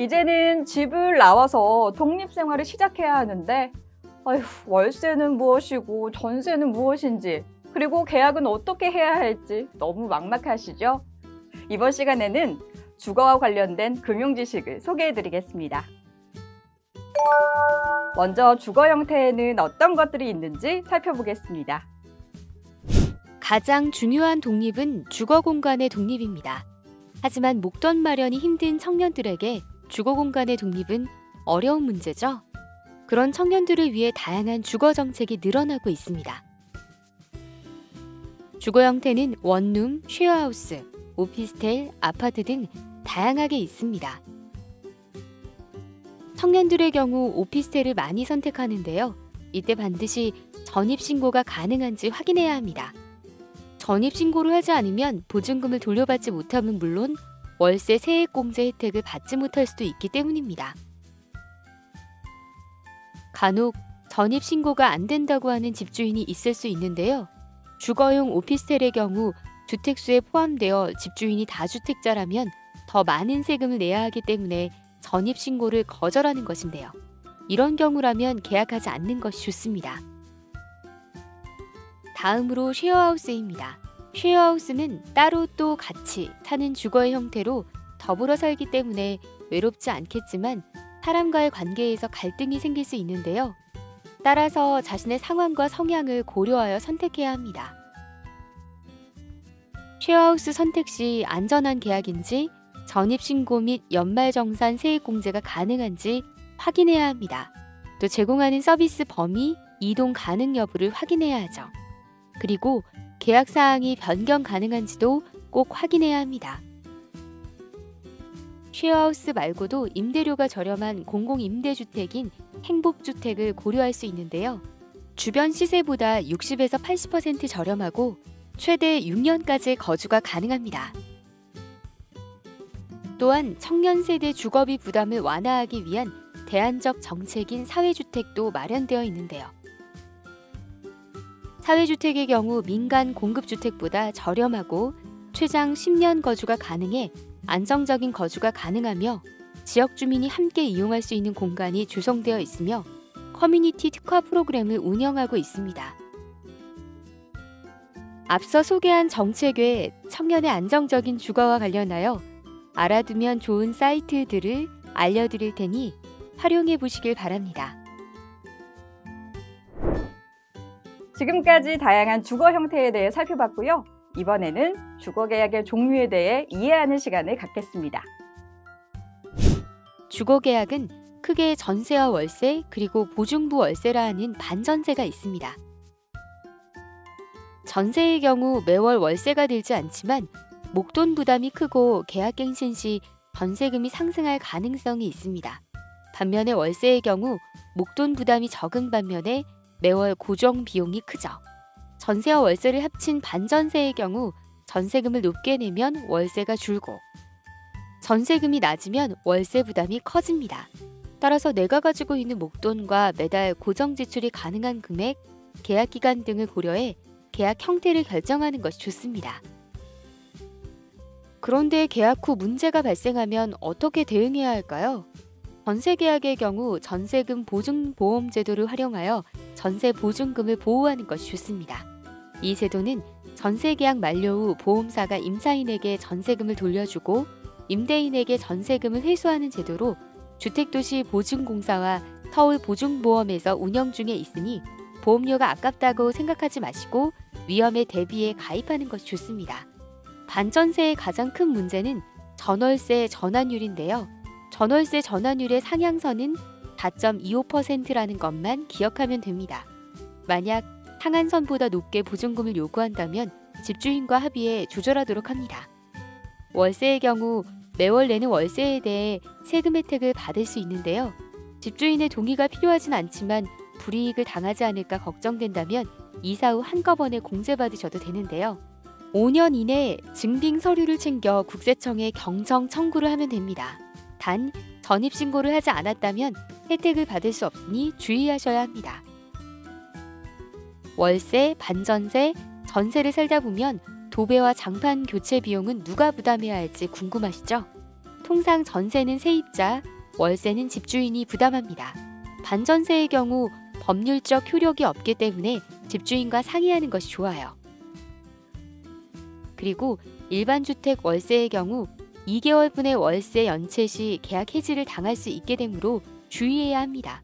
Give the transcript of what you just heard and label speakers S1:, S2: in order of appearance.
S1: 이제는 집을 나와서 독립생활을 시작해야 하는데 아휴, 월세는 무엇이고 전세는 무엇인지 그리고 계약은 어떻게 해야 할지 너무 막막하시죠? 이번 시간에는 주거와 관련된 금융 지식을 소개해드리겠습니다. 먼저 주거 형태에는 어떤 것들이 있는지 살펴보겠습니다.
S2: 가장 중요한 독립은 주거 공간의 독립입니다. 하지만 목돈 마련이 힘든 청년들에게 주거 공간의 독립은 어려운 문제죠. 그런 청년들을 위해 다양한 주거 정책이 늘어나고 있습니다. 주거 형태는 원룸, 쉐어하우스, 오피스텔, 아파트 등 다양하게 있습니다. 청년들의 경우 오피스텔을 많이 선택하는데요. 이때 반드시 전입신고가 가능한지 확인해야 합니다. 전입신고를 하지 않으면 보증금을 돌려받지 못하면 물론 월세 세액공제 혜택을 받지 못할 수도 있기 때문입니다. 간혹 전입신고가 안 된다고 하는 집주인이 있을 수 있는데요. 주거용 오피스텔의 경우 주택수에 포함되어 집주인이 다주택자라면 더 많은 세금을 내야 하기 때문에 전입신고를 거절하는 것인데요. 이런 경우라면 계약하지 않는 것이 좋습니다. 다음으로 쉐어하우스입니다. 쉐어하우스는 따로 또 같이 사는 주거의 형태로 더불어 살기 때문에 외롭지 않겠지만 사람과의 관계에서 갈등이 생길 수 있는데요. 따라서 자신의 상황과 성향을 고려하여 선택해야 합니다. 쉐어하우스 선택 시 안전한 계약인지 전입신고 및 연말정산 세액공제가 가능한지 확인해야 합니다. 또 제공하는 서비스 범위, 이동 가능 여부를 확인해야 하죠. 그리고 계약사항이 변경 가능한지도 꼭 확인해야 합니다. 쉐어하우스 말고도 임대료가 저렴한 공공임대주택인 행복주택을 고려할 수 있는데요. 주변 시세보다 60에서 80% 저렴하고 최대 6년까지 거주가 가능합니다. 또한 청년 세대 주거비 부담을 완화하기 위한 대안적 정책인 사회주택도 마련되어 있는데요. 사회주택의 경우 민간 공급주택보다 저렴하고 최장 10년 거주가 가능해 안정적인 거주가 가능하며 지역 주민이 함께 이용할 수 있는 공간이 조성되어 있으며 커뮤니티 특화 프로그램을 운영하고 있습니다. 앞서 소개한 정책 외에 청년의 안정적인 주거와 관련하여 알아두면 좋은 사이트들을 알려드릴 테니 활용해 보시길 바랍니다.
S1: 지금까지 다양한 주거 형태에 대해 살펴봤고요. 이번에는 주거계약의 종류에 대해 이해하는 시간을 갖겠습니다.
S2: 주거계약은 크게 전세와 월세 그리고 보증부 월세라 하는 반전세가 있습니다. 전세의 경우 매월 월세가 들지 않지만 목돈 부담이 크고 계약갱신 시 전세금이 상승할 가능성이 있습니다. 반면에 월세의 경우 목돈 부담이 적은 반면에 매월 고정 비용이 크죠. 전세와 월세를 합친 반전세의 경우 전세금을 높게 내면 월세가 줄고 전세금이 낮으면 월세 부담이 커집니다. 따라서 내가 가지고 있는 목돈과 매달 고정 지출이 가능한 금액, 계약기간 등을 고려해 계약 형태를 결정하는 것이 좋습니다. 그런데 계약 후 문제가 발생하면 어떻게 대응해야 할까요? 전세 계약의 경우 전세금 보증보험 제도를 활용하여 전세 보증금을 보호하는 것이 좋습니다. 이 제도는 전세 계약 만료 후 보험사가 임차인에게 전세금을 돌려주고 임대인에게 전세금을 회수하는 제도로 주택도시보증공사와 서울보증보험에서 운영 중에 있으니 보험료가 아깝다고 생각하지 마시고 위험에 대비해 가입하는 것이 좋습니다. 반전세의 가장 큰 문제는 전월세 전환율인데요. 전월세 전환율의 상향선은 4.25%라는 것만 기억하면 됩니다. 만약 상한선보다 높게 보증금을 요구한다면 집주인과 합의해 조절하도록 합니다. 월세의 경우 매월 내는 월세에 대해 세금 혜택을 받을 수 있는데요. 집주인의 동의가 필요하진 않지만 불이익을 당하지 않을까 걱정된다면 이사 후 한꺼번에 공제받으셔도 되는데요. 5년 이내에 증빙 서류를 챙겨 국세청에 경정 청구를 하면 됩니다. 단, 전입신고를 하지 않았다면 혜택을 받을 수 없으니 주의하셔야 합니다. 월세, 반전세, 전세를 살다 보면 도배와 장판 교체 비용은 누가 부담해야 할지 궁금하시죠? 통상 전세는 세입자, 월세는 집주인이 부담합니다. 반전세의 경우 법률적 효력이 없기 때문에 집주인과 상의하는 것이 좋아요. 그리고 일반 주택 월세의 경우 2개월분의 월세 연체 시 계약 해지를 당할 수 있게 되므로 주의해야 합니다.